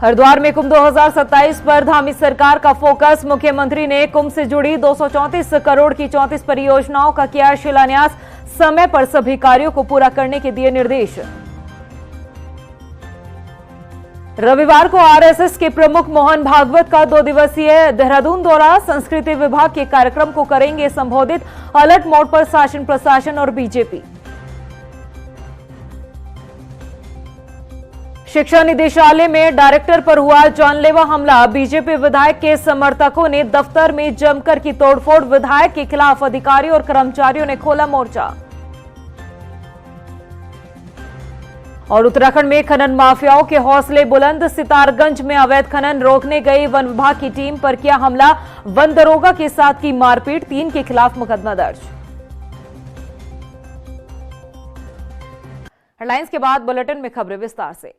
हरिद्वार में कुंभ 2027 पर धामी सरकार का फोकस। मुख्यमंत्री ने कुंभ से जुड़ी 234 करोड़ की 34 परियोजनाओं का किया शिलान्यास। समय पर सभी कार्यों को पूरा करने के दिए निर्देश। रविवार को आरएसएस के प्रमुख मोहन भागवत का 2 दिवसीय देहरादून दौरा। संस्कृति विभाग के कार्यक्रम को करेंगे संबोधित। अलर्ट मोड पर शासन प्रशासन और बीजेपी। शिक्षा निदेशालय में डायरेक्टर पर हुआ जानलेवा हमला। बीजेपी विधायक के समर्थकों ने दफ्तर में जमकर की तोड़फोड़। विधायक के खिलाफ अधिकारियों और कर्मचारियों ने खोला मोर्चा। और उत्तराखंड में खनन माफियाओं के हौसले बुलंद। सितारगंज में अवैध खनन रोकने गई वन विभाग की टीम पर किया हमला। वन दरोगा के साथ की मारपीट। 3 के खिलाफ मुकदमा दर्ज। हेडलाइंस के बाद बुलेटिन में खबरें विस्तार से।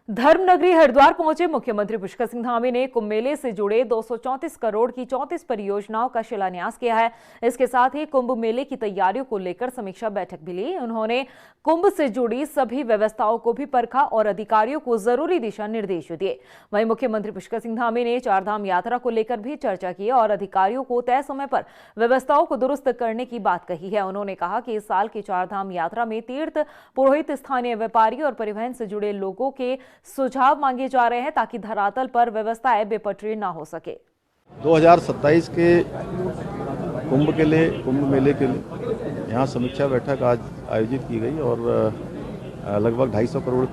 धर्मनगरी हरिद्वार पहुंचे मुख्यमंत्री पुष्कर सिंह धामी ने कुंभ मेले से जुड़े 234 करोड़ की 34 परियोजनाओं का शिलान्यास किया है। इसके साथ ही कुंभ मेले की तैयारियों को लेकर समीक्षा बैठक भी ली। उन्होंने कुंभ से जुड़ी सभी व्यवस्थाओं को भी परखा और अधिकारियों को जरूरी दिशा निर्देश दिए। वहीं मुख्यमंत्री पुष्कर सिंह धामी ने चारधाम यात्रा को लेकर भी चर्चा की और अधिकारियों को तय समय पर व्यवस्थाओं को दुरुस्त करने की बात कही है। उन्होंने कहा कि इस साल की चारधाम यात्रा में तीर्थ पुरोहित, स्थानीय व्यापारी और परिवहन से जुड़े लोगों के सुझाव मांगे जा रहे हैं ताकि धरातल पर व्यवस्थाएं बेपटरी ना हो सके। 2027 के कुंभ मेले के लिए यहाँ समीक्षा बैठक आज आयोजित की गई और लगभग 250 करोड़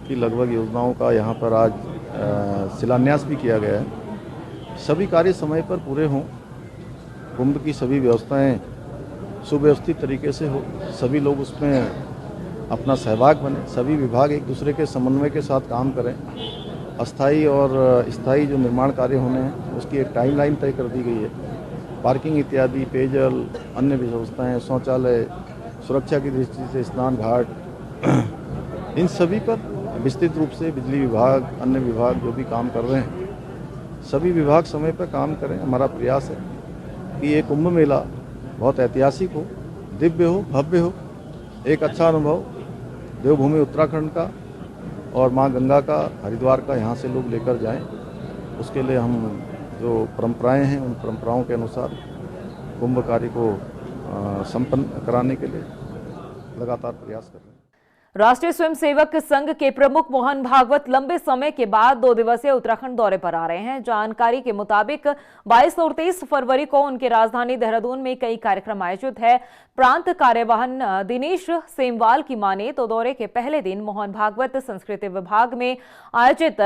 की लगभग योजनाओं का यहाँ पर आज शिलान्यास भी किया गया है। सभी कार्य समय पर पूरे हों, कुंभ की सभी व्यवस्थाएं सुव्यवस्थित तरीके से हो, सभी लोग उसमें अपना सहभाग बने, सभी विभाग एक दूसरे के समन्वय के साथ काम करें। अस्थायी और स्थायी जो निर्माण कार्य होने हैं उसकी एक टाइमलाइन तय कर दी गई है। पार्किंग इत्यादि, पेयजल, अन्य व्यवस्थाएं, शौचालय, सुरक्षा की दृष्टि से स्नान घाट, इन सभी पर विस्तृत रूप से बिजली विभाग, अन्य विभाग जो भी काम कर रहे हैं, सभी विभाग समय पर काम करें। हमारा प्रयास है कि ये कुंभ मेला बहुत ऐतिहासिक हो, दिव्य हो, भव्य हो, एक अच्छा अनुभव देवभूमि उत्तराखंड का और मां गंगा का, हरिद्वार का यहाँ से लोग लेकर जाएं। उसके लिए हम जो परंपराएं हैं उन परंपराओं के अनुसार कुंभ कार्य को संपन्न कराने के लिए लगातार प्रयास कर रहे हैं। राष्ट्रीय स्वयंसेवक संघ के प्रमुख मोहन भागवत लंबे समय के बाद 2 दिवसीय उत्तराखंड दौरे पर आ रहे हैं। जानकारी के मुताबिक 22 और 23 फरवरी को उनके राजधानी देहरादून में कई कार्यक्रम आयोजित है। प्रांत कार्यवाहन दिनेश सेमवाल की माने तो दौरे के पहले दिन मोहन भागवत संस्कृति विभाग में आयोजित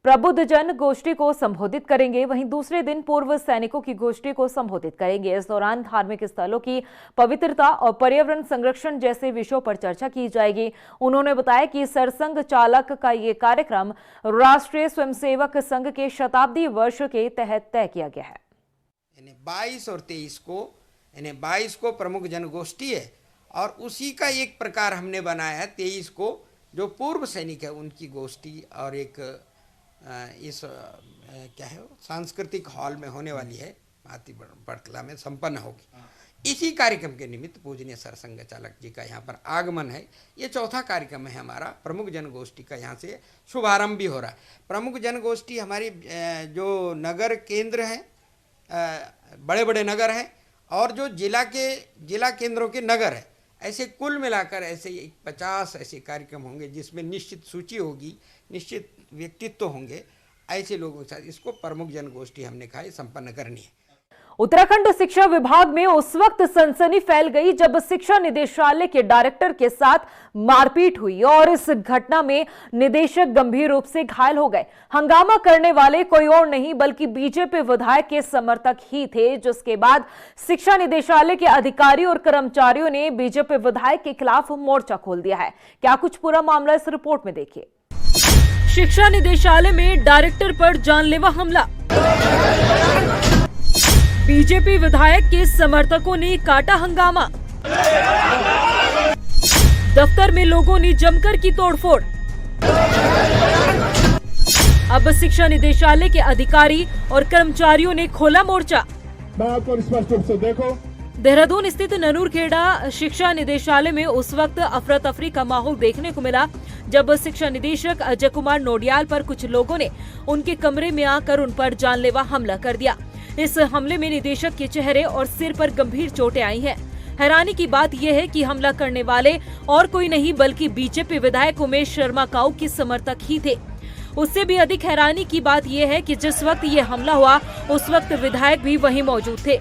प्रबुद्ध जन गोष्ठी को संबोधित करेंगे। वहीं दूसरे दिन पूर्व सैनिकों की गोष्ठी को संबोधित करेंगे। इस दौरान धार्मिक स्थलों की पवित्रता और पर्यावरण संरक्षण जैसे विषयों पर चर्चा की जाएगी। उन्होंने बताया कि सरसंघ चालक का ये कार्यक्रम राष्ट्रीय स्वयंसेवक संघ के शताब्दी वर्ष के तहत तय किया गया है। 22 और 23 को 22 को प्रमुख जनगोष्ठी है और उसी का एक प्रकार हमने बनाया है। 23 को जो पूर्व सैनिक है उनकी गोष्ठी और एक इस क्या है सांस्कृतिक हॉल में होने वाली है, भांति बड़कला में संपन्न होगी। इसी कार्यक्रम के निमित्त पूजनीय सरसंघ चालक जी का यहाँ पर आगमन है। ये चौथा कार्यक्रम है हमारा। प्रमुख जनगोष्ठी का यहाँ से शुभारंभ भी हो रहा है। प्रमुख जनगोष्ठी हमारी जो नगर केंद्र हैं, बड़े बड़े नगर हैं और जो जिला केंद्रों के नगर है, ऐसे कुल मिलाकर ऐसे 50 ऐसे कार्यक्रम होंगे जिसमें निश्चित सूची होगी, निश्चित व्यक्तित्व होंगे। ऐसे लोगों के साथ इसको प्रमुख जनगोष्ठी हमने कहा संपन्न करनी है। उत्तराखंड शिक्षा विभाग में उस वक्त सनसनी फैल गई जब शिक्षा निदेशालय के डायरेक्टर के साथ मारपीट हुई और इस घटना में निदेशक गंभीर रूप से घायल हो गए। हंगामा करने वाले कोई और नहीं बल्कि बीजेपी विधायक के समर्थक ही थे, जिसके बाद शिक्षा निदेशालय के अधिकारियों और कर्मचारियों ने बीजेपी विधायक के खिलाफ मोर्चा खोल दिया है। क्या कुछ पूरा मामला इस रिपोर्ट में देखिए। शिक्षा निदेशालय में डायरेक्टर पर जानलेवा हमला। बीजेपी विधायक के समर्थकों ने काटा हंगामा। दफ्तर में लोगों ने जमकर की तोड़फोड़। अब शिक्षा निदेशालय के अधिकारी और कर्मचारियों ने खोला मोर्चा। मैं आपको स्पष्ट रूप से देखो। देहरादून स्थित ननूरखेड़ा शिक्षा निदेशालय में उस वक्त अफरा तफरी का माहौल देखने को मिला जब शिक्षा निदेशक अजय कुमार नोडियाल पर कुछ लोगों ने उनके कमरे में आकर उन पर जानलेवा हमला कर दिया। इस हमले में निदेशक के चेहरे और सिर पर गंभीर चोटें आई हैं। हैरानी की बात यह है कि हमला करने वाले और कोई नहीं बल्कि बीजेपी विधायक उमेश शर्मा काऊ के समर्थक ही थे। उससे भी अधिक हैरानी की बात यह है कि जिस वक्त ये हमला हुआ उस वक्त विधायक भी वहीं मौजूद थे।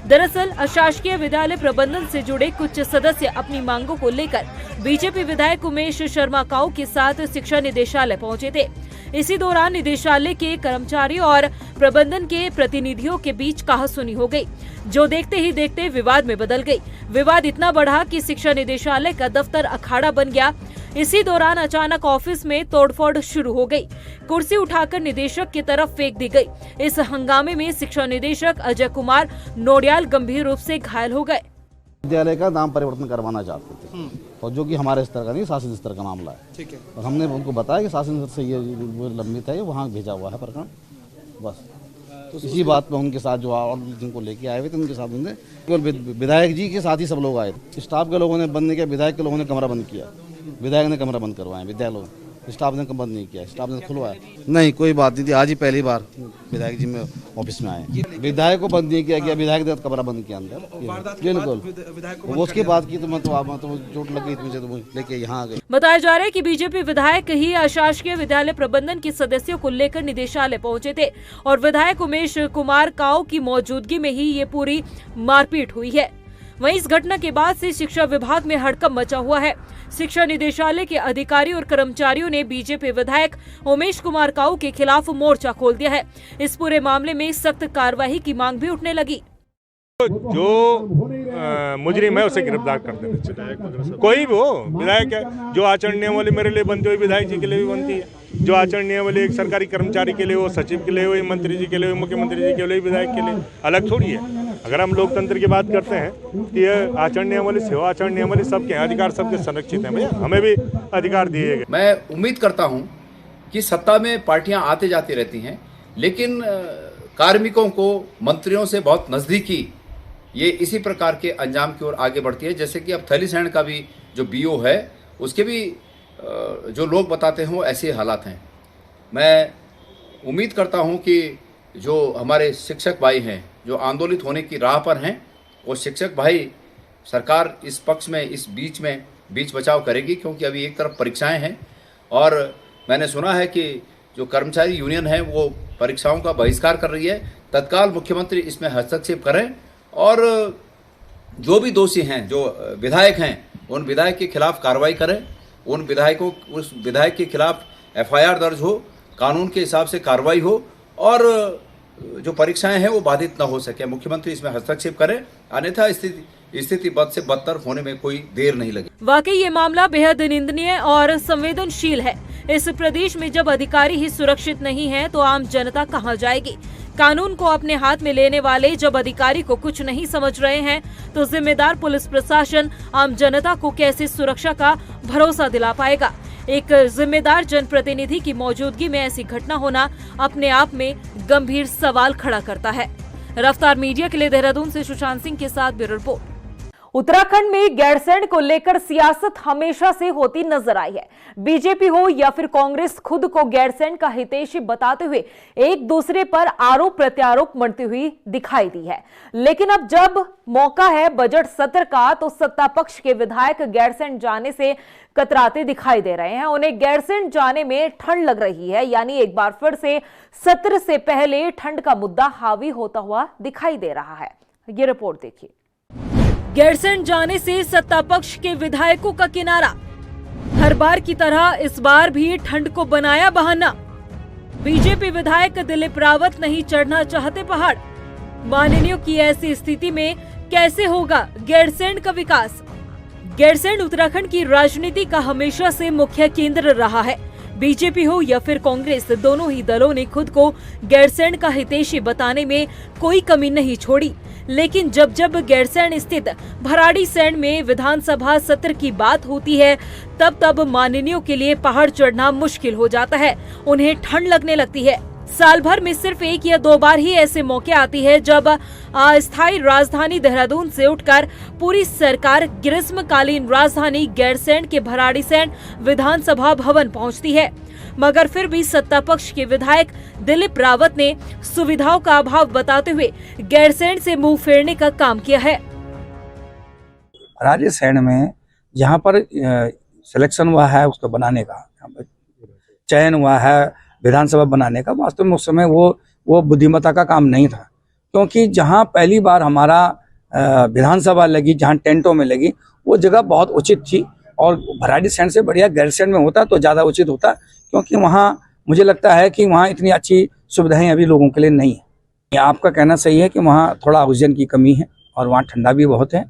दरअसल अशासकीय विद्यालय प्रबंधन से जुड़े कुछ सदस्य अपनी मांगों को लेकर बीजेपी विधायक उमेश शर्मा काऊ के साथ शिक्षा निदेशालय पहुंचे थे। इसी दौरान निदेशालय के कर्मचारियों और प्रबंधन के प्रतिनिधियों के बीच कहासुनी हो गई, जो देखते ही देखते विवाद में बदल गई। विवाद इतना बढ़ा कि शिक्षा निदेशालय का दफ्तर अखाड़ा बन गया। इसी दौरान अचानक ऑफिस में तोड़फोड़ शुरू हो गई। कुर्सी उठाकर निदेशक की तरफ फेंक दी गई। इस हंगामे में शिक्षा निदेशक अजय कुमार नोडियाल गंभीर रूप से घायल हो गए। विद्यालय का नाम परिवर्तन करवाना चाहते थे और जो कि हमारे स्तर का नहीं, शासन स्तर का मामला है। ठीक है। और हमने उनको बताया कि शासन स्तर से ये लंबित है, वहाँ भेजा हुआ है प्रकरण। बस तो इसी बात पे उनके साथ जो और जिनको लेके आए हुए थे उनके साथ उनने केवल विधायक जी के साथ ही सब लोग आए थे। स्टाफ के लोगों ने बंद नहीं किया, विधायक के लोगों ने कमरा बंद किया। विधायक ने कमरा बंद करवाया, विधायक स्टाफ ने बंद नहीं किया, स्टाफ ने खुलवाया। नहीं, कोई बात नहीं थी। आज ही पहली बार विधायक जी में ऑफिस में आए। विधायक को बंद नहीं किया गया, विधायक ने कमरा बंद किया अंदर। बिल्कुल वो उसके बाद की तो मैं तो चोट लग गई थी मुझे, तो लेके यहाँ आ गई। बताया जा रहा है कि बीजेपी विधायक ही अशासकीय विद्यालय प्रबंधन के सदस्यों को लेकर निदेशालय पहुंचे थे और विधायक उमेश कुमार काऊ की मौजूदगी में ही ये पूरी मारपीट हुई है। वहीं इस घटना के बाद से शिक्षा विभाग में हड़कंप मचा हुआ है। शिक्षा निदेशालय के अधिकारी और कर्मचारियों ने बीजेपी विधायक उमेश कुमार काऊ के खिलाफ मोर्चा खोल दिया है। इस पूरे मामले में सख्त कार्रवाई की मांग भी उठने लगी। जो मुजरिम है उसे गिरफ्तार कर देना चाहिए। कोई भी हो, विधायक है, जो आचरण नियमावली मेरे लिए बनती है विधायक जी के लिए भी बनती है। जो आचरण नियमावली एक सरकारी कर्मचारी के लिए हो, सचिव के लिए हो, मंत्री जी के लिए हो, मुख्यमंत्री जी के लिए, विधायक के लिए अलग थोड़ी है। अगर हम लोकतंत्र की बात करते हैं तो ये आचरण नियमावली, सेवा आचरण नियमावली सबके अधिकार सबके संरक्षित हैं। भैया हमें भी अधिकार दिए गए। मैं उम्मीद करता हूं कि सत्ता में पार्टियां आते जाती रहती हैं, लेकिन कार्मिकों को मंत्रियों से बहुत नज़दीकी ये इसी प्रकार के अंजाम की ओर आगे बढ़ती है। जैसे कि अब थलीसैंण का भी जो बीओ है उसके भी जो लोग बताते हैं वो ऐसे हालात हैं। मैं उम्मीद करता हूं कि जो हमारे शिक्षक भाई हैं जो आंदोलित होने की राह पर हैं, वो शिक्षक भाई सरकार इस पक्ष में इस बीच बचाव करेगी, क्योंकि अभी एक तरफ परीक्षाएं हैं और मैंने सुना है कि जो कर्मचारी यूनियन है वो परीक्षाओं का बहिष्कार कर रही है। तत्काल मुख्यमंत्री इसमें हस्तक्षेप करें और जो भी दोषी हैं, जो विधायक हैं, उन विधायक के खिलाफ कार्रवाई करें। उन विधायक के खिलाफ एफआईआर दर्ज हो, कानून के हिसाब से कार्रवाई हो और जो परीक्षाएं हैं वो बाधित न हो सके। मुख्यमंत्री इसमें हस्तक्षेप करें, अन्यथा स्थिति बद से बदतर होने में कोई देर नहीं लगी। वाकई ये मामला बेहद निंदनीय और संवेदनशील है। इस प्रदेश में जब अधिकारी ही सुरक्षित नहीं है तो आम जनता कहां जाएगी? कानून को अपने हाथ में लेने वाले जब अधिकारी को कुछ नहीं समझ रहे हैं तो जिम्मेदार पुलिस प्रशासन आम जनता को कैसे सुरक्षा का भरोसा दिला पाएगा? एक जिम्मेदार जनप्रतिनिधि की मौजूदगी में ऐसी घटना होना अपने आप में गंभीर सवाल खड़ा करता है। रफ्तार मीडिया के लिए देहरादून से सुशांत सिंह के साथ ब्यूरो रिपोर्ट। उत्तराखंड में गैरसैंण को लेकर सियासत हमेशा से होती नजर आई है। बीजेपी हो या फिर कांग्रेस खुद को गैरसैंण का हितैषी बताते हुए एक दूसरे पर आरोप प्रत्यारोप मढ़ती हुई दिखाई दी है। लेकिन अब जब मौका है बजट सत्र का तो सत्ता पक्ष के विधायक गैरसैंण जाने से कतराते दिखाई दे रहे हैं। उन्हें गैरसैंण जाने में ठंड लग रही है, यानी एक बार फिर से सत्र से पहले ठंड का मुद्दा हावी होता हुआ दिखाई दे रहा है। ये रिपोर्ट देखिए। गैरसैंण जाने से सत्ता पक्ष के विधायकों का किनारा। हर बार की तरह इस बार भी ठंड को बनाया बहाना। बीजेपी विधायक दिलीप रावत नहीं चढ़ना चाहते पहाड़। माननीयों की ऐसी स्थिति में कैसे होगा गैरसैंण का विकास? गैरसैंण उत्तराखंड की राजनीति का हमेशा से मुख्य केंद्र रहा है। बीजेपी हो या फिर कांग्रेस, दोनों ही दलों ने खुद को गैरसैंण का हितैषी बताने में कोई कमी नहीं छोड़ी। लेकिन जब जब गैरसैंण स्थित भराड़ीसैंण में विधानसभा सत्र की बात होती है तब माननीयों के लिए पहाड़ चढ़ना मुश्किल हो जाता है। उन्हें ठंड लगने लगती है। साल भर में सिर्फ 1 या 2 बार ही ऐसे मौके आती है जब अस्थायी राजधानी देहरादून से उठकर पूरी सरकार ग्रीष्मकालीन राजधानी गैरसैंण के भराड़ीसैंण विधानसभा भवन पहुंचती है। मगर फिर भी सत्ता पक्ष के विधायक दिलीप रावत ने सुविधाओं का अभाव बताते हुए गैरसैंण से मुंह फेरने का काम किया है। भराड़ीसैंण में जहाँ पर सिलेक्शन हुआ है उसको बनाने का, चयन हुआ है विधानसभा बनाने का, वास्तव में उस समय वो बुद्धिमत्ता का काम नहीं था, क्योंकि जहाँ पहली बार हमारा विधानसभा लगी, जहाँ टेंटों में लगी, वो जगह बहुत उचित थी और भराड़ीसैंण से बढ़िया गैरसैंण में होता तो ज़्यादा उचित होता, क्योंकि वहाँ मुझे लगता है कि वहाँ इतनी अच्छी सुविधाएं अभी लोगों के लिए नहीं है। आपका कहना सही है कि वहाँ थोड़ा ऑक्सीजन की कमी है और वहाँ ठंडा भी बहुत है,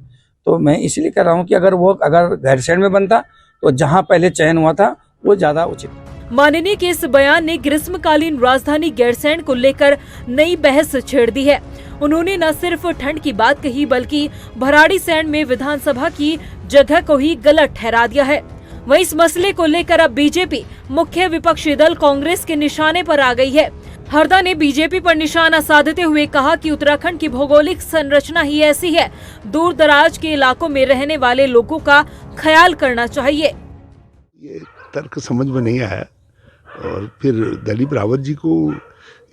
तो मैं इसलिए कह रहा हूँ कि अगर गैरसैंण में बनता तो जहाँ पहले चयन हुआ था वो ज़्यादा उचित। माननीय के इस बयान ने ग्रीष्मकालीन राजधानी गैरसैंण को लेकर नई बहस छेड़ दी है। उन्होंने न सिर्फ ठंड की बात कही बल्कि भराड़ीसैंण में विधानसभा की जगह को ही गलत ठहरा दिया है। वहीं इस मसले को लेकर अब बीजेपी मुख्य विपक्षी दल कांग्रेस के निशाने पर आ गई है। हरदा ने बीजेपी पर निशाना साधते हुए कहा कि उत्तराखंड की भौगोलिक संरचना ही ऐसी है, दूर दराज के इलाकों में रहने वाले लोगों का ख्याल करना चाहिए। ये तर्क समझ में नहीं आया और फिर दिलीप रावत जी को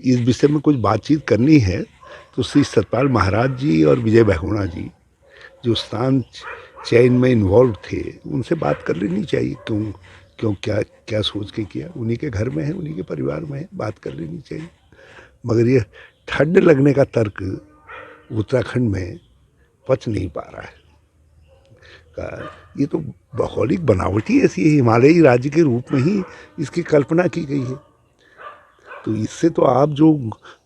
इस विषय में कुछ बातचीत करनी है तो श्री सतपाल महाराज जी और विजय बहुगुणा जी जो स्थान चयन में इन्वॉल्व थे उनसे बात कर लेनी चाहिए। क्यों क्या सोच के किया, उन्हीं के घर में है, उन्हीं के परिवार में है, बात कर लेनी चाहिए। मगर ये ठंड लगने का तर्क उत्तराखंड में पच नहीं पा रहा है। ये तो भौगोलिक बनावटी ऐसी है, हिमालयी राज्य के रूप में ही इसकी कल्पना की गई है। तो इससे तो आप जो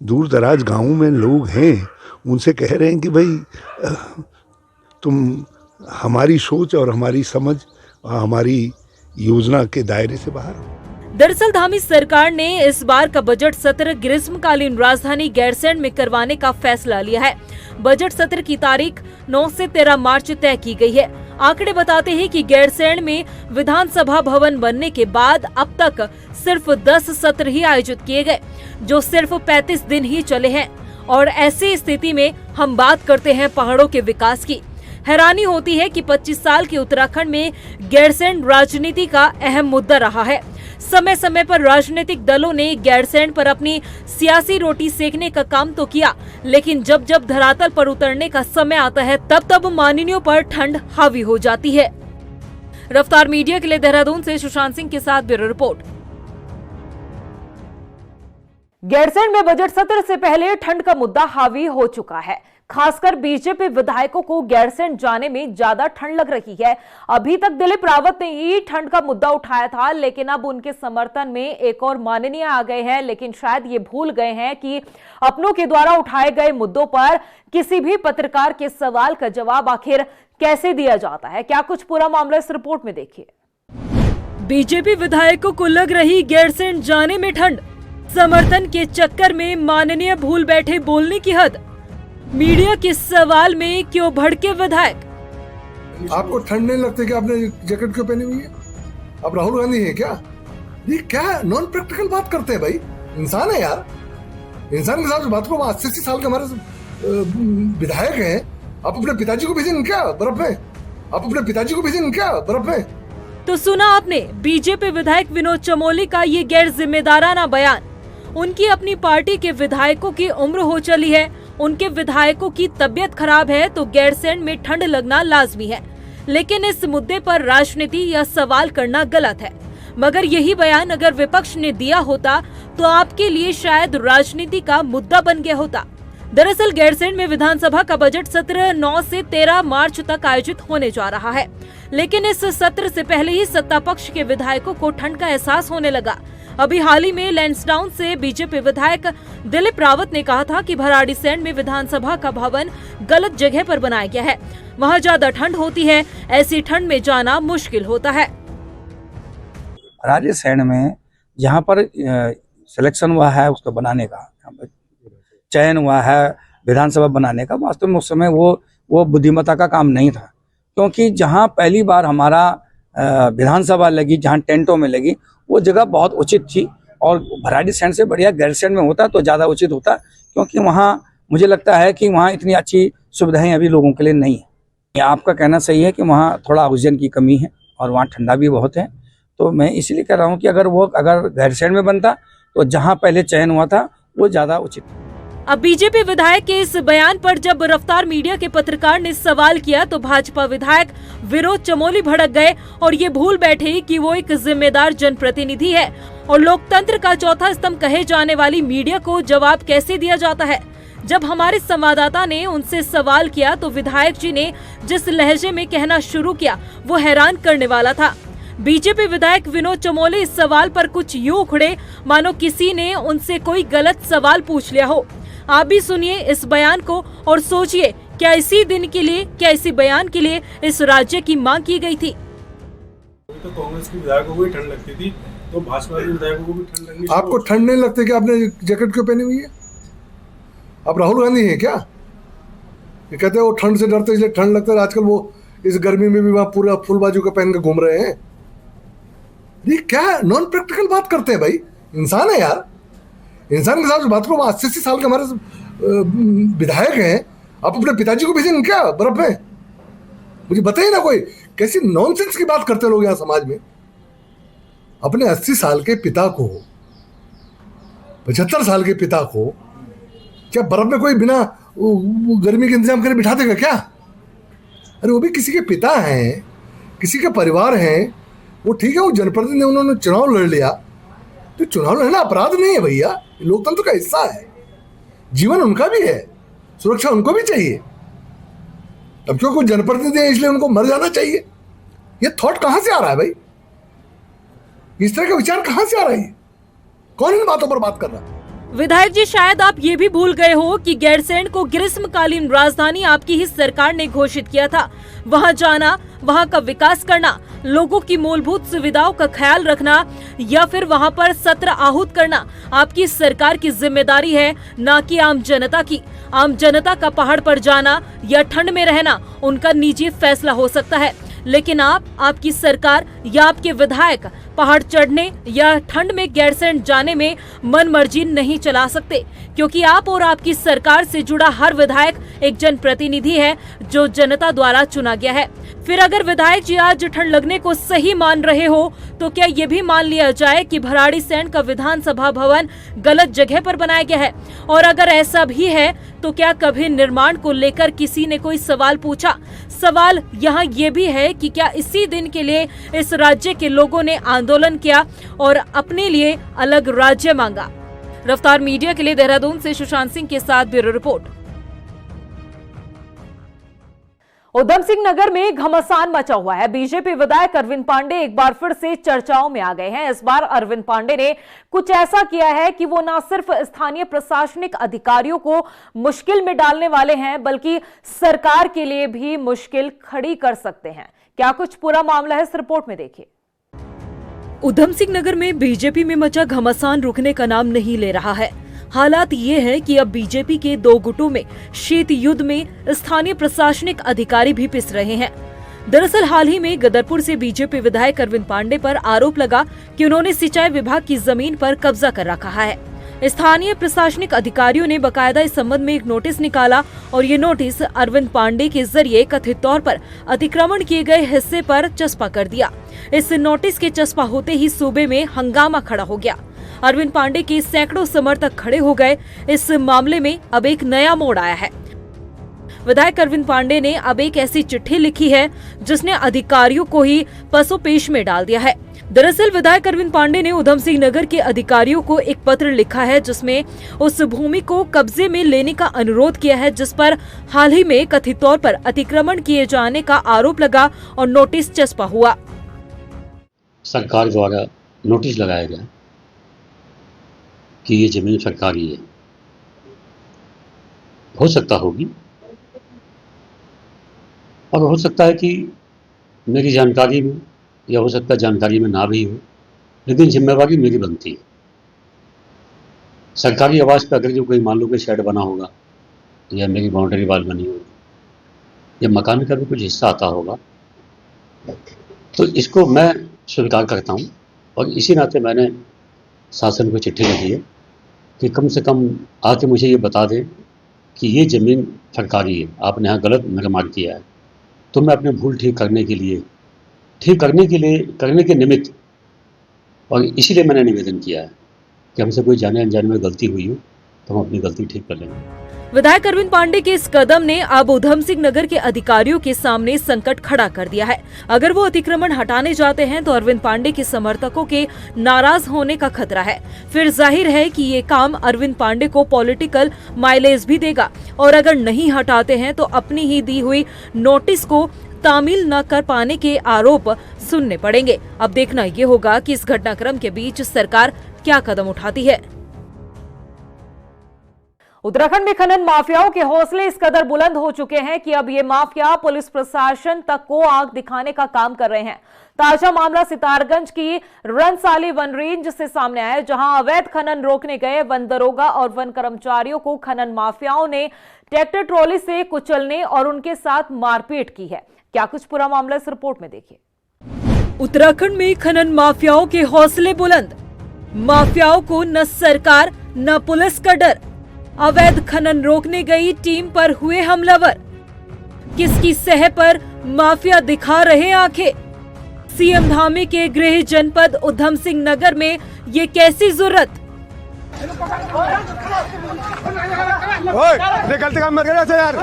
दूर दराज गाँवों में लोग हैं उनसे कह रहे हैं कि भाई तुम हमारी सोच और हमारी समझ हमारी योजना के दायरे से बाहर हो। दरअसल धामी सरकार ने इस बार का बजट सत्र ग्रीष्मकालीन राजधानी गैरसैंण में करवाने का फैसला लिया है। बजट सत्र की तारीख 9 से 13 मार्च तय की गई है। आंकड़े बताते हैं कि गैरसैंण में विधानसभा भवन बनने के बाद अब तक सिर्फ 10 सत्र ही आयोजित किए गए, जो सिर्फ 35 दिन ही चले हैं। और ऐसी स्थिति में हम बात करते हैं पहाड़ों के विकास की। हैरानी होती है कि 25 साल के उत्तराखंड में गैरसैंण राजनीति का अहम मुद्दा रहा है। समय समय पर राजनीतिक दलों ने गैरसैंण पर अपनी सियासी रोटी सेकने का काम तो किया, लेकिन जब जब धरातल पर उतरने का समय आता है तब माननीयों पर ठंड हावी हो जाती है। रफ्तार मीडिया के लिए देहरादून से सुशांत सिंह के साथ ब्यूरो रिपोर्ट। गैरसैंण में बजट सत्र से पहले ठंड का मुद्दा हावी हो चुका है। खासकर बीजेपी विधायकों को गैरसैंण जाने में ज्यादा ठंड लग रही है। अभी तक दिलीप रावत ने ही ठंड का मुद्दा उठाया था, लेकिन अब उनके समर्थन में एक और माननीय आ गए हैं, लेकिन शायद ये भूल गए हैं कि अपनों के द्वारा उठाए गए मुद्दों पर किसी भी पत्रकार के सवाल का जवाब आखिर कैसे दिया जाता है। क्या कुछ पूरा मामला इस रिपोर्ट में देखिए। बीजेपी विधायकों को लग रही गैरसैंण जाने में ठंड, समर्थन के चक्कर में माननीय भूल बैठे बोलने की हद। मीडिया के सवाल में क्यों भड़के विधायक? आपको ठंड नहीं लगती कि आपने जैकेट क्यों पहनी हुई है? आप राहुल गांधी है क्या? ये क्या नॉन प्रैक्टिकल बात करते हैं भाई। इंसान है यार, इंसान के साथ बात को 80 साल के हमारे विधायक हैं। आप अपने पिताजी को भेजेंगे क्या बर्फ में? आप अपने पिताजी को भेजेंगे क्या बर्फ में? तो सुना आपने बीजेपी विधायक विनोद चमोली का ये गैर जिम्मेदाराना बयान। उनकी अपनी पार्टी के विधायकों की उम्र हो चली है, उनके विधायकों की तबीयत खराब है, तो गैरसैंण में ठंड लगना लाजमी है। लेकिन इस मुद्दे पर राजनीति या सवाल करना गलत है। मगर यही बयान अगर विपक्ष ने दिया होता तो आपके लिए शायद राजनीति का मुद्दा बन गया होता। दरअसल गैरसैंण में विधानसभा का बजट सत्र 9 से 13 मार्च तक आयोजित होने जा रहा है, लेकिन इस सत्र से पहले ही सत्ता पक्ष के विधायकों को ठंड का एहसास होने लगा। अभी हाल ही में लैंसडाउन से बीजेपी विधायक दिलीप रावत ने कहा था कि भराड़ीसैंण में विधानसभा का भवन गलत जगह पर बनाया गया है, वहां ज्यादा ठंड होती है, ऐसी ठंड में जाना मुश्किल होता है। भराड़ीसैंण में जहाँ पर सिलेक्शन हुआ है उसको बनाने का, चयन हुआ है विधानसभा बनाने का, वास्तव में उस समय वो बुद्धिमत्ता का काम नहीं था, क्योंकि जहाँ पहली बार हमारा विधानसभा लगी, जहाँ टेंटों में लगी, वो जगह बहुत उचित थी और भराड़ी सैंड से बढ़िया गैरसैंड में होता तो ज़्यादा उचित होता, क्योंकि वहाँ मुझे लगता है कि वहाँ इतनी अच्छी सुविधाएं अभी लोगों के लिए नहीं है। आपका कहना सही है कि वहाँ थोड़ा ऑक्सीजन की कमी है और वहाँ ठंडा भी बहुत है, तो मैं इसलिए कह रहा हूँ कि अगर गैरसैंड में बनता तो जहाँ पहले चयन हुआ था वो ज़्यादा उचित। अब बीजेपी विधायक के इस बयान पर जब रफ्तार मीडिया के पत्रकार ने सवाल किया तो भाजपा विधायक विनोद चमोली भड़क गए और ये भूल बैठे कि वो एक जिम्मेदार जनप्रतिनिधि है और लोकतंत्र का चौथा स्तंभ कहे जाने वाली मीडिया को जवाब कैसे दिया जाता है। जब हमारे संवाददाता ने उनसे सवाल किया तो विधायक जी ने जिस लहजे में कहना शुरू किया वो हैरान करने वाला था। बीजेपी विधायक विनोद चमोली इस सवाल पर कुछ यूं उखड़े मानो किसी ने उनसे कोई गलत सवाल पूछ लिया हो। आप भी सुनिए इस बयान को और सोचिए, क्या इसी दिन के लिए, क्या इसी बयान के लिए इस राज्य की मांग की गई थी? तो कांग्रेस के विधायकों को भी ठंड लगती थी, तो भाजपा के विधायकों को भी ठंड लगनी। आपको ठंड नहीं लगती कि आपने जैकेट क्यों पहनी हुई है? आप राहुल गांधी हैं क्या? ये कहते हैं वो ठंड से डरते इसलिए ठंड लगता है। आजकल वो इस गर्मी में भी वहां पूरा फुल बाजू का पहन के घूम रहे हैं। ये क्या नॉन प्रैक्टिकल बात करते हैं भाई? इंसान है यार, इंसान के साथ बात करो। 80 साल के हमारे विधायक हैं, आप अपने पिताजी को भेजेंगे क्या बर्फ में? मुझे बताइए ना, कोई कैसी नॉनसेंस की बात करते लोग यहाँ समाज में। अपने 80 साल के पिता को, 75 साल के पिता को क्या बर्फ में कोई बिना गर्मी के इंतजाम करे बिठा देगा क्या? अरे वो भी किसी के पिता हैं, किसी के परिवार हैं। वो ठीक है, वो जनप्रतिनिधि ने, उन्होंने चुनाव लड़ लिया, तो चुनाव लड़ना अपराध नहीं है भैया, लोकतंत्र का हिस्सा है। जीवन उनका भी है, सुरक्षा उनको भी चाहिए। अब क्योंकि जनप्रतिनिधि है इसलिए उनको मर जाना चाहिए? ये थॉट कहां से आ रहा है भाई? इस तरह का विचार कहां से आ रहा है? कौन इन बातों पर बात कर रहा है? विधायक जी, शायद आप ये भी भूल गए हो कि गैरसैंण को ग्रीष्मकालीन राजधानी आपकी ही सरकार ने घोषित किया था। वहां जाना, वहां का विकास करना, लोगों की मूलभूत सुविधाओं का ख्याल रखना या फिर वहां पर सत्र आहूत करना आपकी सरकार की जिम्मेदारी है, ना कि आम जनता की। आम जनता का पहाड़ पर जाना या ठंड में रहना उनका निजी फैसला हो सकता है, लेकिन आप, आपकी सरकार या आपके विधायक पहाड़ चढ़ने या ठंड में गैरसैंण जाने में मन मर्जी नहीं चला सकते, क्योंकि आप और आपकी सरकार से जुड़ा हर विधायक एक जनप्रतिनिधि है जो जनता द्वारा चुना गया है। फिर अगर विधायक जी आज ठंड लगने को सही मान रहे हो तो क्या ये भी मान लिया जाए कि भराड़ी सैंड का विधानसभा भवन गलत जगह पर बनाया गया है? और अगर ऐसा भी है तो क्या कभी निर्माण को लेकर किसी ने कोई सवाल पूछा? सवाल यहाँ ये भी है कि क्या इसी दिन के लिए इस राज्य के लोगों ने आंदोलन किया और अपने लिए अलग राज्य मांगा? रफ्तार मीडिया के लिए देहरादून से सुशांत सिंह के साथ ब्यूरो रिपोर्ट। उधम सिंह नगर में घमासान मचा हुआ है। बीजेपी विधायक अरविंद पांडे एक बार फिर से चर्चाओं में आ गए हैं। इस बार अरविंद पांडे ने कुछ ऐसा किया है कि वो न सिर्फ स्थानीय प्रशासनिक अधिकारियों को मुश्किल में डालने वाले हैं, बल्कि सरकार के लिए भी मुश्किल खड़ी कर सकते हैं। क्या कुछ पूरा मामला है, इस रिपोर्ट में देखिए। उधम सिंह नगर में बीजेपी में मचा घमासान रुकने का नाम नहीं ले रहा है। हालात ये है कि अब बीजेपी के दो गुटों में शीत युद्ध में स्थानीय प्रशासनिक अधिकारी भी पिस रहे हैं। दरअसल हाल ही में गदरपुर से बीजेपी विधायक अरविंद पांडे पर आरोप लगा कि उन्होंने सिंचाई विभाग की जमीन पर कब्जा कर रखा है। स्थानीय प्रशासनिक अधिकारियों ने बकायदा इस संबंध में एक नोटिस निकाला और ये नोटिस अरविंद पांडे के जरिए कथित तौर पर अतिक्रमण किए गए हिस्से पर चस्पा कर दिया। इस नोटिस के चस्पा होते ही सूबे में हंगामा खड़ा हो गया। अरविंद पांडे के सैकड़ों समर्थक खड़े हो गए। इस मामले में अब एक नया मोड़ आया है। विधायक अरविंद पांडे ने अब एक ऐसी चिट्ठी लिखी है जिसने अधिकारियों को ही पसोपेश में डाल दिया है। दरअसल विधायक अरविंद पांडे ने उधम सिंह नगर के अधिकारियों को एक पत्र लिखा है जिसमें उस भूमि को कब्जे में लेने का अनुरोध किया है जिस पर हाल ही में कथित तौर पर अतिक्रमण किए जाने का आरोप लगा और नोटिस चस्पा हुआ। सरकार द्वारा नोटिस लगाया गया कि ये जमीन सरकारी है। हो सकता होगी और हो सकता है कि मेरी जानकारी में या हो सकता है जानकारी में ना भी हो, लेकिन जिम्मेवारी मेरी बनती है। सरकारी आवास पर अगर जो कोई मान लो कि शेड बना होगा या मेरी बाउंड्री वाल बनी होगी या मकान का भी कुछ हिस्सा आता होगा तो इसको मैं स्वीकार करता हूँ और इसी नाते मैंने शासन को चिट्ठी लिखी है कि कम से कम आके मुझे ये बता दें कि ये ज़मीन सरकारी है, आपने यहाँ गलत निर्माण किया है। तो मैं अपने भूल ठीक करने के निमित्त और इसीलिए मैंने निवेदन किया है कि हमसे कोई जाने अनजाने में गलती हुई हो तो हम अपनी गलती ठीक कर लेंगे। विधायक अरविंद पांडे के इस कदम ने अब उधम सिंह नगर के अधिकारियों के सामने संकट खड़ा कर दिया है। अगर वो अतिक्रमण हटाने जाते हैं तो अरविंद पांडे के समर्थकों के नाराज होने का खतरा है। फिर जाहिर है कि ये काम अरविंद पांडे को पॉलिटिकल माइलेज भी देगा और अगर नहीं हटाते हैं तो अपनी ही दी हुई नोटिस को तामील न कर पाने के आरोप सुनने पड़ेंगे। अब देखना ये होगा कि इस घटनाक्रम के बीच सरकार क्या कदम उठाती है। उत्तराखंड में खनन माफियाओं के हौसले इस कदर बुलंद हो चुके हैं कि अब ये माफिया पुलिस प्रशासन तक को आंख दिखाने का काम कर रहे हैं। ताजा मामला सितारगंज की रनसाली वन रेंज से सामने आया, जहां अवैध खनन रोकने गए वन दरोगा और वन कर्मचारियों को खनन माफियाओं ने ट्रैक्टर ट्रॉली से कुचलने और उनके साथ मारपीट की है। क्या कुछ पूरा मामला इस रिपोर्ट में देखिए। उत्तराखंड में खनन माफियाओं के हौसले बुलंद, माफियाओं को न सरकार न पुलिस का डर। अवैध खनन रोकने गई टीम पर हुए हमलावर, किसकी सह पर माफिया दिखा रहे आंखें। सीएम धामी के गृह जनपद उधम सिंह नगर में ये कैसी जुर्रत। गलती काम मत कर यार।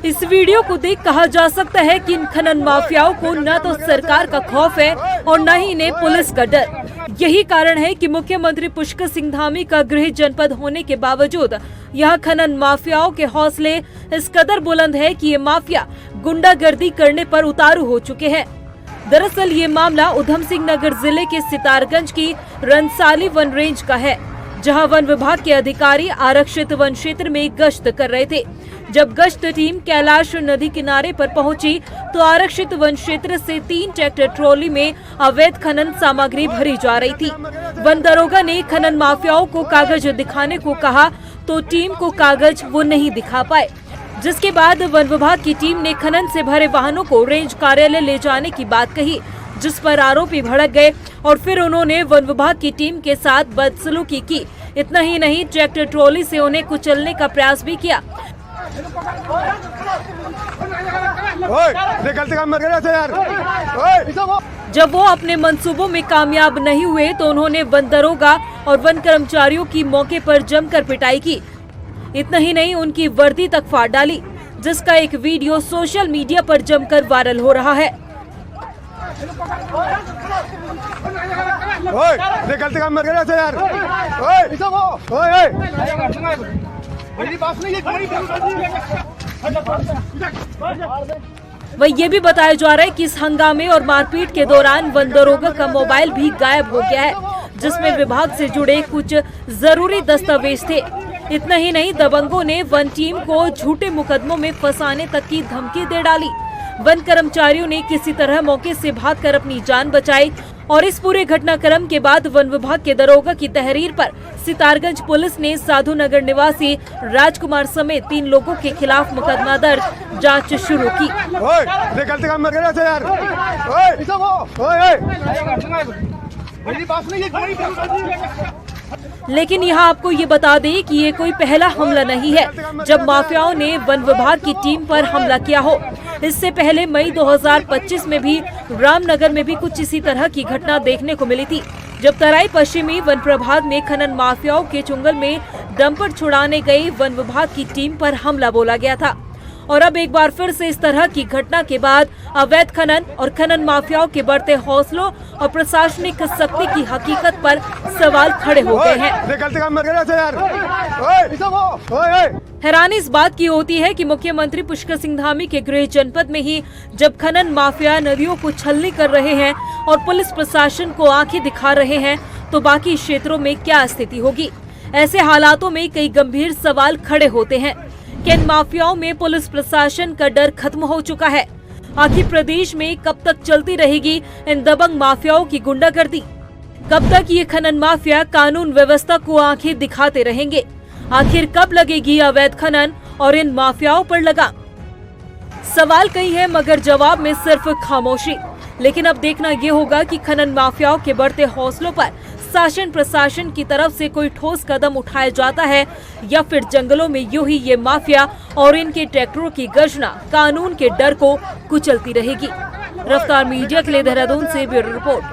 इस वीडियो को देख कहा जा सकता है कि इन खनन माफियाओं को न तो सरकार का खौफ है और न ही इन्हें पुलिस का डर। यही कारण है कि मुख्यमंत्री पुष्कर सिंह धामी का गृह जनपद होने के बावजूद यहाँ खनन माफियाओं के हौसले इस कदर बुलंद है कि ये माफिया गुंडागर्दी करने पर उतारू हो चुके हैं। दरअसल ये मामला उधम सिंह नगर जिले के सितारगंज की रनसाली वन रेंज का है, जहां वन विभाग के अधिकारी आरक्षित वन क्षेत्र में गश्त कर रहे थे। जब गश्त टीम कैलाश नदी किनारे पर पहुंची तो आरक्षित वन क्षेत्र से 3 ट्रैक्टर ट्रॉली में अवैध खनन सामग्री भरी जा रही थी। वन दरोगा ने खनन माफियाओं को कागज दिखाने को कहा तो टीम को कागज वो नहीं दिखा पाए, जिसके बाद वन विभाग की टीम ने खनन से भरे वाहनों को रेंज कार्यालय ले जाने की बात कही, जिस पर आरोपी भड़क गए और फिर उन्होंने वन विभाग की टीम के साथ बदसलूकी की। इतना ही नहीं, ट्रैक्टर ट्रॉली से उन्हें कुचलने का प्रयास भी किया। गलती काम मत कर यार। जब वो अपने मंसूबों में कामयाब नहीं हुए तो उन्होंने वन दरोगा और वन कर्मचारियों की मौके पर जमकर पिटाई की। इतना ही नहीं, उनकी वर्दी तक फाड़ डाली, जिसका एक वीडियो सोशल मीडिया पर जमकर वायरल हो रहा है। गलती काम मत कर यार। वह ये भी बताया जा रहा है कि इस हंगामे और मारपीट के दौरान वन दरोगा का मोबाइल भी गायब हो गया है, जिसमें विभाग से जुड़े कुछ जरूरी दस्तावेज थे। इतना ही नहीं, दबंगों ने वन टीम को झूठे मुकदमों में फंसाने तक की धमकी दे डाली। वन कर्मचारियों ने किसी तरह मौके से भागकर अपनी जान बचाई और इस पूरे घटनाक्रम के बाद वन विभाग के दरोगा की तहरीर पर सितारगंज पुलिस ने साधु नगर निवासी राजकुमार समेत 3 लोगों के खिलाफ मुकदमा दर्ज, जांच शुरू की। गलती काम मत कर यार। लेकिन यहाँ आपको ये बता दें कि ये कोई पहला हमला नहीं है जब माफियाओं ने वन विभाग की टीम पर हमला किया हो। इससे पहले मई 2025 में भी रामनगर में भी कुछ इसी तरह की घटना देखने को मिली थी, जब तराई पश्चिमी वन प्रभाग में खनन माफियाओं के चुंगल में डंपर छुड़ाने गई वन विभाग की टीम पर हमला बोला गया था। और अब एक बार फिर से इस तरह की घटना के बाद अवैध खनन और खनन माफियाओं के बढ़ते हौसलों और प्रशासनिक सख्ती की हकीकत पर सवाल खड़े हो गए हैं। हैरानी इस बात की होती है कि मुख्यमंत्री पुष्कर सिंह धामी के गृह जनपद में ही जब खनन माफिया नदियों को छलनी कर रहे हैं और पुलिस प्रशासन को आंखें दिखा रहे हैं, तो बाकी क्षेत्रों में क्या स्थिति होगी। ऐसे हालातों में कई गंभीर सवाल खड़े होते हैं कि इन माफियाओं में पुलिस प्रशासन का डर खत्म हो चुका है। आखिर प्रदेश में कब तक चलती रहेगी इन दबंग माफियाओं की गुंडागर्दी? कब तक ये खनन माफिया कानून व्यवस्था को आंखें दिखाते रहेंगे? आखिर कब लगेगी अवैध खनन और इन माफियाओं पर लगाम? सवाल कई है मगर जवाब में सिर्फ खामोशी। लेकिन अब देखना ये होगा कि खनन माफियाओं के बढ़ते हौसलों पर शासन प्रशासन की तरफ से कोई ठोस कदम उठाया जाता है या फिर जंगलों में यूं ही ये माफिया और इनके ट्रैक्टरों की गर्जना कानून के डर को कुचलती रहेगी। रफ्तार मीडिया के लिए देहरादून से ब्यूरो रिपोर्ट।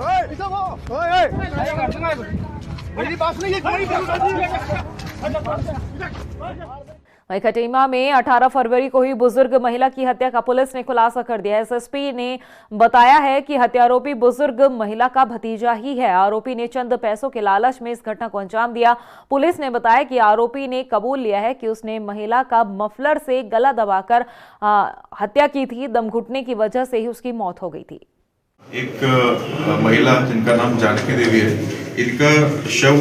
वहीं खटीमा में 18 फरवरी को हुई बुजुर्ग महिला की हत्या का पुलिस ने खुलासा कर दिया है। एसएसपी ने बताया है कि हत्यारोपी बुजुर्ग महिला का भतीजा ही है। आरोपी ने चंद पैसों के लालच में इस घटना को अंजाम दिया। पुलिस ने बताया कि आरोपी ने कबूल लिया है कि उसने महिला का मफलर से गला दबाकर हत्या की थी। दम घुटने की वजह से ही उसकी मौत हो गई थी। एक महिला जिनका नाम जानकी देवी है, इनका शव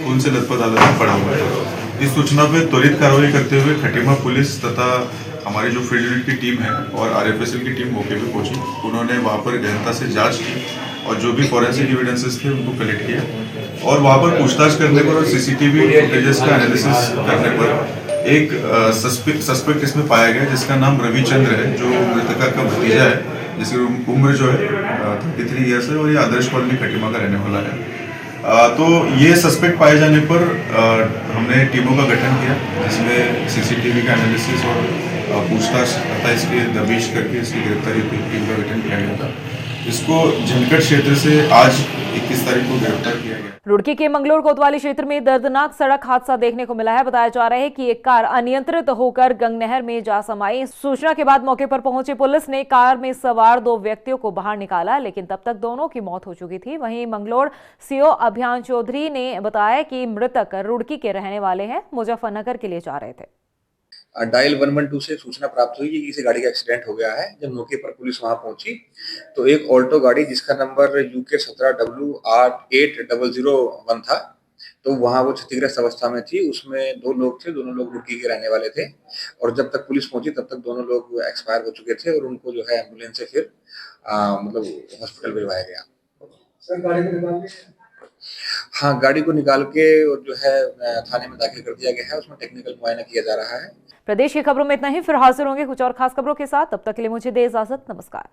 खून से लथपथ हालत में पड़ा हुआ है। इस सूचना पर त्वरित कार्रवाई करते हुए खटीमा पुलिस तथा हमारी जो फील्ड यूनिट की टीम है और आरएफएसएल की टीम मौके पे पहुंची। उन्होंने वहां पर गहनता से जांच की और जो भी फॉरेंसिक एविडेंसेस थे उनको कलेक्ट किया और वहां पर पूछताछ करने पर और सीसीटीवी फुटेजेस का एनालिसिस करने पर एक सस्पेक्ट इसमें पाया गया जिसका नाम रविचंद्र है, जो मृतका का भतीजा है, जिसकी उम्र जो है 33 ईयर्स है और ये आदर्श कॉलोनी खटीमा का रहने वाला है। तो ये सस्पेक्ट पाए जाने पर हमने टीमों का गठन किया जिसमें सीसीटीवी का एनालिसिस और पूछताछ तथा इसकी दबिश करके इसकी गिरफ्तारी टीम का गठन किया गया था। इसको झंझकट क्षेत्र से आज 21 तारीख को गिरफ्तार किया गया। रुड़की के मंगलोर कोतवाली क्षेत्र में दर्दनाक सड़क हादसा देखने को मिला है। बताया जा रहा है कि एक कार अनियंत्रित होकर गंग नहर में जा समाई। सूचना के बाद मौके पर पहुंची पुलिस ने कार में सवार 2 व्यक्तियों को बाहर निकाला, लेकिन तब तक दोनों की मौत हो चुकी थी। वहीं मंगलोर सीओ अभियान चौधरी ने बताया कि मृतक रुड़की के रहने वाले हैं, मुजफ्फरनगर के लिए जा रहे थे। डायल 112 से सूचना प्राप्त हुई कि किसी गाड़ी का एक्सीडेंट हो गया है। जब मौके पर पुलिस वहां पहुंची तो एक ऑल्टो गाड़ी जिसका नंबर UK 17W8001 था, तो वहां वो क्षतिग्रस्त अवस्था में थी। उसमें 2 लोग थे, दोनों लोग रुड़की के रहने वाले थे और जब तक पुलिस पहुंची तब तक दोनों लोग एक्सपायर हो चुके थे और उनको जो है एम्बुलेंस से फिर हॉस्पिटल भिजवाया गया। सर गाड़ी को निकाल के हाँ, गाड़ी को निकाल के और जो है थाने में दाखिल कर दिया गया है। उसमें टेक्निकल मुआयना किया जा रहा है। प्रदेश की खबरों में इतना ही। फिर हाजिर होंगे कुछ और खास खबरों के साथ। तब तक के लिए मुझे दे इजाजत। नमस्कार।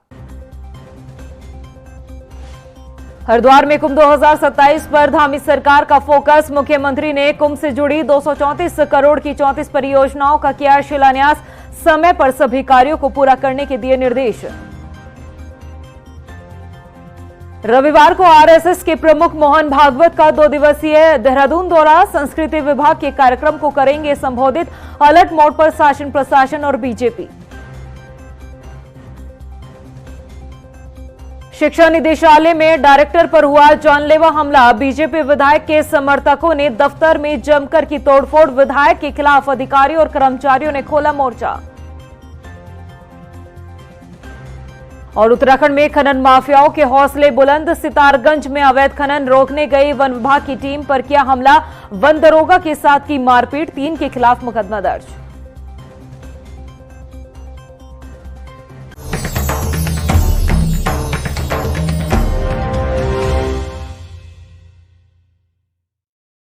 हरिद्वार में कुंभ 2027 पर धामी सरकार का फोकस। मुख्यमंत्री ने कुंभ से जुड़ी 234 करोड़ की 34 परियोजनाओं का किया शिलान्यास। समय पर सभी कार्यों को पूरा करने के दिए निर्देश। रविवार को आरएसएस के प्रमुख मोहन भागवत का 2 दिवसीय देहरादून दौरा। संस्कृति विभाग के कार्यक्रम को करेंगे संबोधित। अलर्ट मोड पर शासन प्रशासन और बीजेपी। शिक्षा निदेशालय में डायरेक्टर पर हुआ जानलेवा हमला। बीजेपी विधायक के समर्थकों ने दफ्तर में जमकर की तोड़फोड़। विधायक के खिलाफ अधिकारियों और कर्मचारियों ने खोला मोर्चा। और उत्तराखंड में खनन माफियाओं के हौसले बुलंद। सितारगंज में अवैध खनन रोकने गई वन विभाग की टीम पर किया हमला। वन दरोगा के साथ की मारपीट। 3 के खिलाफ मुकदमा दर्ज।